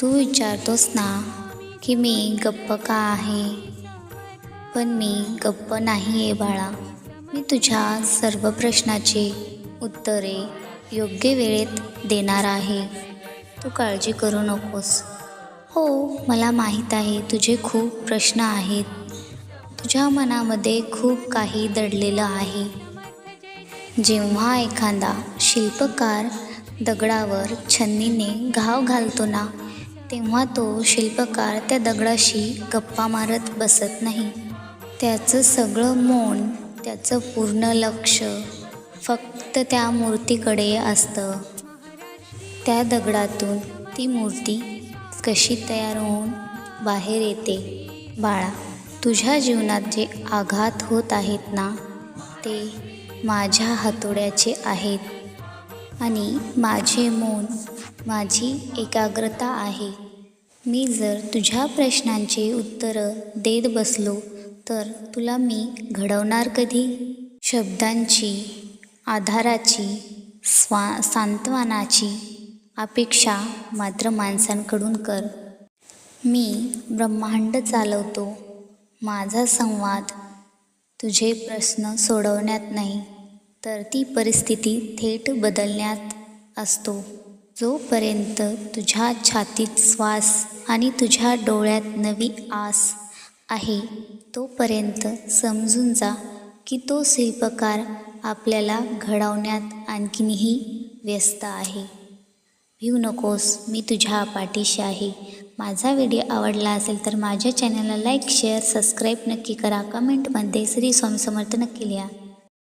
तू विचारतोस ना की मी गप्प का आहे, पण मी गप्प नाही आहे बाळा. मी तुझ्या सर्व प्रश्नाची उत्तरे योग्य वेळेत देणार आहे. तू काळजी करू नकोस. हो, मला माहीत आहे तुझे खूप प्रश्न आहेत. तुझ्या मनामध्ये खूप काही दडलेलं आहे. जेव्हा एखादा शिल्पकार दगडावर छन्नीने घाव घालतो ना, तेव्हा तो शिल्पकार त्या दगडाशी गप्पा मारत बसत नाही. त्याचं सगळं मौन, त्याचं पूर्ण लक्ष फक्त त्या मूर्तीकडे असतं. त्या दगडातून ती मूर्ती कशी तयार होऊन बाहेर येते. बाळा, तुझ्या जीवनात जे आघात होत आहेत ना, ते माझ्या हातोड्याचे आहेत आणि माझे मौन माझी एकाग्रता आहे. मी जर तुझ्या प्रश्नांची उत्तरं देत बसलो तर तुला मी घडवणार कधी? शब्दांची, आधाराची, सांत्वनाची अपेक्षा मात्र माणसांकडून कर. मी ब्रह्मांड चालवतो. माझा संवाद तुझे प्रश्न सोडवण्यात नाही, तर ती परिस्थिती थेट बदलण्यात असतो. जोपर्यंत तुझ्या छातीत श्वास आणि तुझ्या डोळ्यात नवी आस आहे, तोपर्यंत समजून जा की तो शिल्पकार आपल्याला घडवण्यात आणखीनही व्यस्त आहे. भिवू नकोस, मी तुझ्या पाठीशी आहे. माझा व्हिडिओ आवडला असेल तर माझ्या चॅनलला लाईक, शेअर, सबस्क्राईब नक्की करा. कमेंटमध्ये श्री स्वामी समर्थ नक्की लिहा.